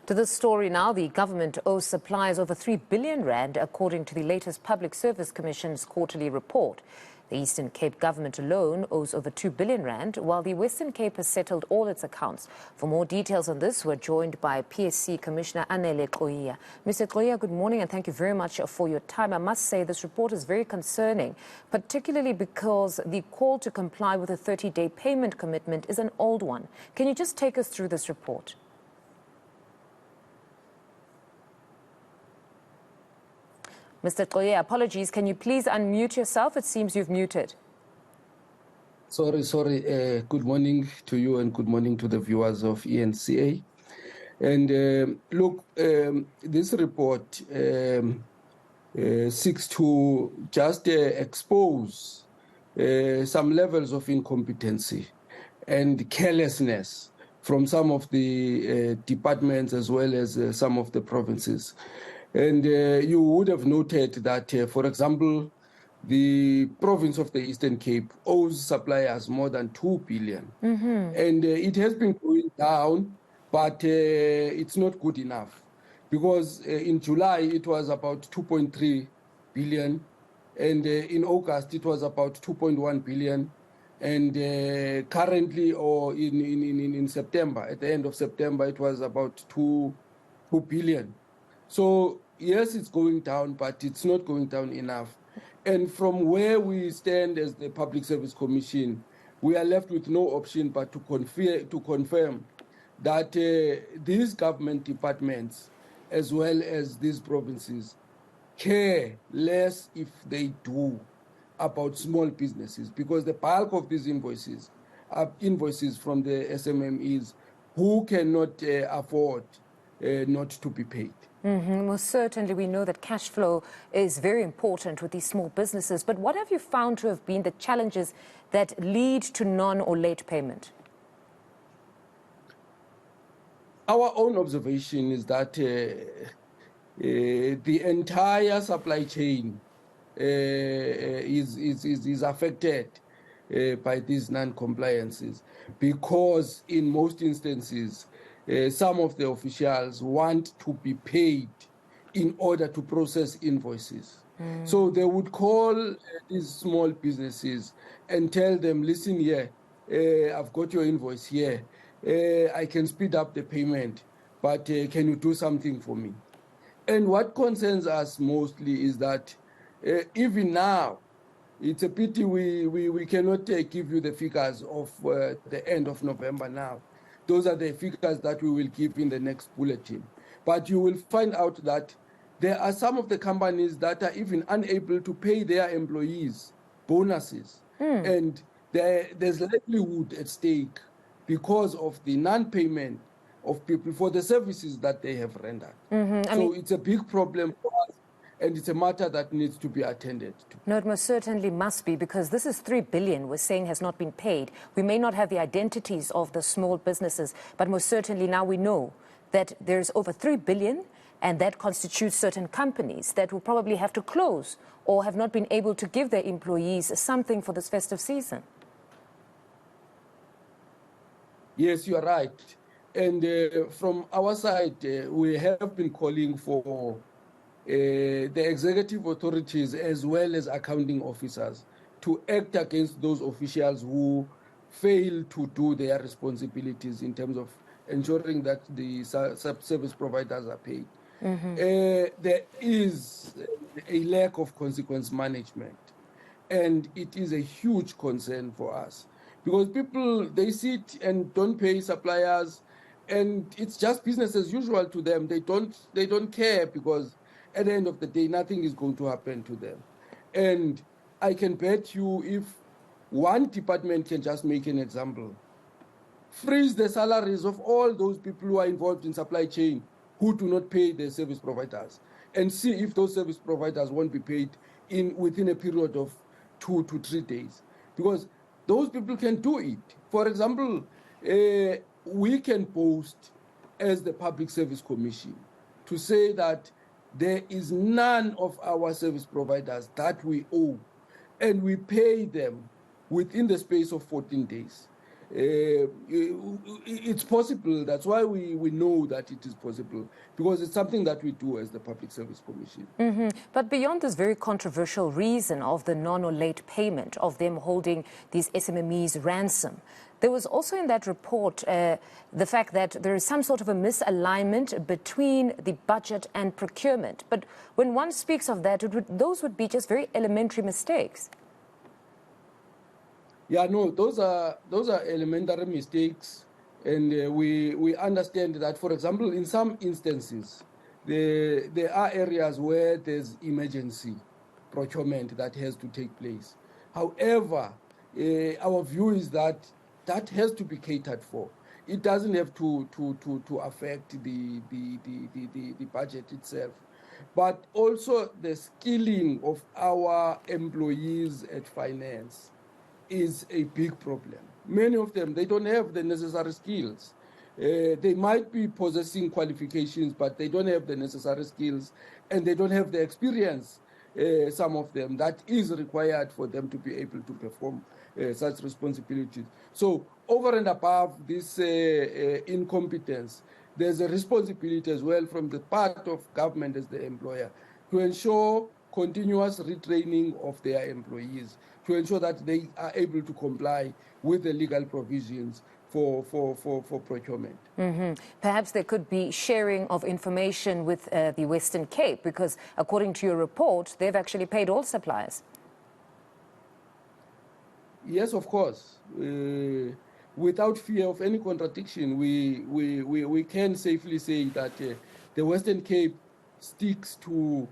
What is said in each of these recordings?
To this story now, the government owes suppliers over 3 billion rand, according to the latest Public Service Commission's quarterly report. The Eastern Cape government alone owes over 2 billion rand, while the Western Cape has settled all its accounts. For more details on this, we're joined by PSC Commissioner Anele Gxoyiya. Mr. Gxoyiya, good morning and thank you very much for your time. I must say this report is very concerning, particularly because the call to comply with a 30-day payment commitment is an old one. Can you just take us through this report? Mr. Gxoyiya, apologies. Can you please unmute yourself? It seems you've muted. Sorry. Good morning to you and good morning to the viewers of eNCA. And look, this report seeks to just expose some levels of incompetency and carelessness from some of the departments as well as some of the provinces. And you would have noted that, for example, the province of the Eastern Cape owes suppliers more than 2 billion. And it has been going down, but it's not good enough. Because in July, it was about 2.3 billion. And in August, it was about 2.1 billion. And currently, or in September, at the end of September, it was about 2 billion. So, yes, it's going down, but it's not going down enough. And from where we stand as the Public Service Commission, we are left with no option but to confirm that these government departments, as well as these provinces, care less, if they do, about small businesses, because the bulk of these invoices are invoices from the SMMEs who cannot afford not to be paid. Most certainly, we know that cash flow is very important with these small businesses. But what have you found to have been the challenges that lead to non or late payment? Our own observation is that the entire supply chain is affected by these non-compliances, because in most instances, some of the officials want to be paid in order to process invoices. So they would call these small businesses and tell them, listen here, I've got your invoice here. I can speed up the payment, but can you do something for me? And what concerns us mostly is that even now, it's a pity we cannot give you the figures of the end of November now. Those are the figures that we will give in the next bulletin. But you will find out that there are some of the companies that are even unable to pay their employees bonuses. And there's livelihood at stake because of the non-payment of people for the services that they have rendered. So it's a big problem for us, and it's a matter that needs to be attended to. No, it most certainly must be, because this is 3 billion we're saying has not been paid. We may not have the identities of the small businesses, but most certainly now we know that there's over 3 billion, and that constitutes certain companies that will probably have to close or have not been able to give their employees something for this festive season. Yes, you are right. And from our side, we have been calling for the executive authorities as well as accounting officers to act against those officials who fail to do their responsibilities in terms of ensuring that the service providers are paid. There is a lack of consequence management, and it is a huge concern for us, because people, they sit and don't pay suppliers, and it's just business as usual to them. They don't care, because at the end of the day, nothing is going to happen to them. And I can bet you, if one department can just make an example, freeze the salaries of all those people who are involved in supply chain who do not pay their service providers, and see if those service providers won't be paid within a period of 2 to 3 days. Because those people can do it. For example, we can boast as the Public Service Commission to say that there is none of our service providers that we owe, and we pay them within the space of 14 days. It's possible. That's why we know that it is possible, because it's something that we do as the Public Service Commission. But beyond this very controversial reason of the non or late payment, of them holding these SMMEs ransom, there was also in that report the fact that there is some sort of a misalignment between the budget and procurement. But when one speaks of that, those would be just very elementary mistakes. Yeah, no, those are elementary mistakes, and we understand that, for example, in some instances, there are areas where there's emergency procurement that has to take place. However, our view is that that has to be catered for. It doesn't have to affect the budget itself, but also the skilling of our employees at finance is a big problem. Many of them, they don't have the necessary skills. They might be possessing qualifications, but they don't have the necessary skills, and they don't have the experience, some of them, that is required for them to be able to perform such responsibilities. So over and above this incompetence, there's a responsibility as well from the part of government as the employer to ensure continuous retraining of their employees, to ensure that they are able to comply with the legal provisions for procurement. Perhaps there could be sharing of information with the Western Cape, because according to your report, they've actually paid all suppliers. Yes, of course. Without fear of any contradiction, we can safely say that the Western Cape sticks to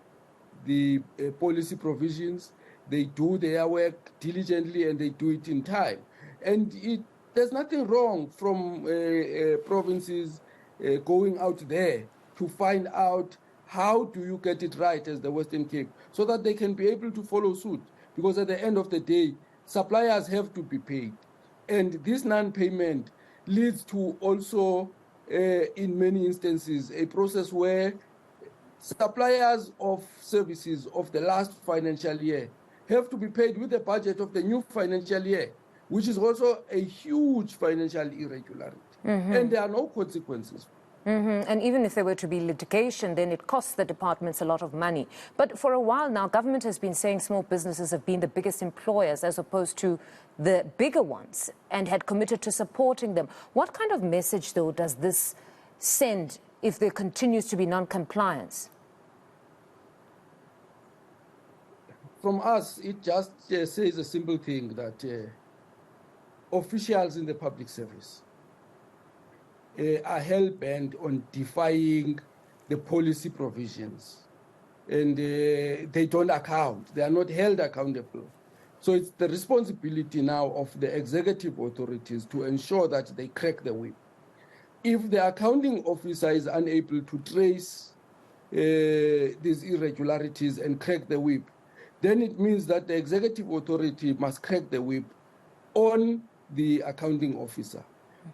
the policy provisions. They do their work diligently, and they do it in time. And there's nothing wrong from provinces going out there to find out how do you get it right as the Western Cape, so that they can be able to follow suit. Because at the end of the day, suppliers have to be paid. And this non-payment leads to also, in many instances, a process where suppliers of services of the last financial year have to be paid with the budget of the new financial year, which is also a huge financial irregularity. And there are no consequences. And even if there were to be litigation, then it costs the departments a lot of money. But for a while now, government has been saying small businesses have been the biggest employers as opposed to the bigger ones, and had committed to supporting them. What kind of message, though, does this send if there continues to be non-compliance? From us, it just says a simple thing, that officials in the public service are hell-bent on defying the policy provisions, and they don't account. They are not held accountable. So it's the responsibility now of the executive authorities to ensure that they crack the whip. If the accounting officer is unable to trace these irregularities and crack the whip, then it means that the executive authority must crack the whip on the accounting officer.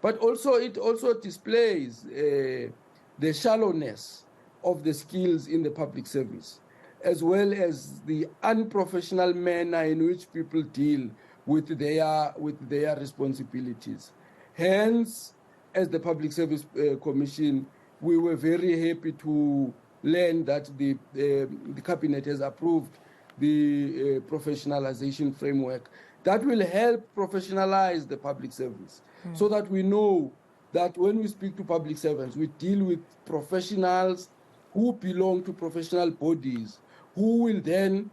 But also, it also displays the shallowness of the skills in the public service, as well as the unprofessional manner in which people deal with their responsibilities. Hence, as the Public Service Commission, we were very happy to learn that the Cabinet has approved the professionalization framework that will help professionalize the public service, so that we know that when we speak to public servants, we deal with professionals who belong to professional bodies, who will then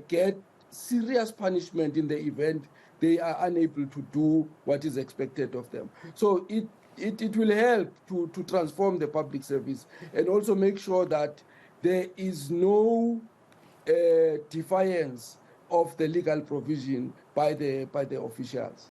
get serious punishment in the event they are unable to do what is expected of them. So it will help to transform the public service, and also make sure that there is no defiance of the legal provision by the officials.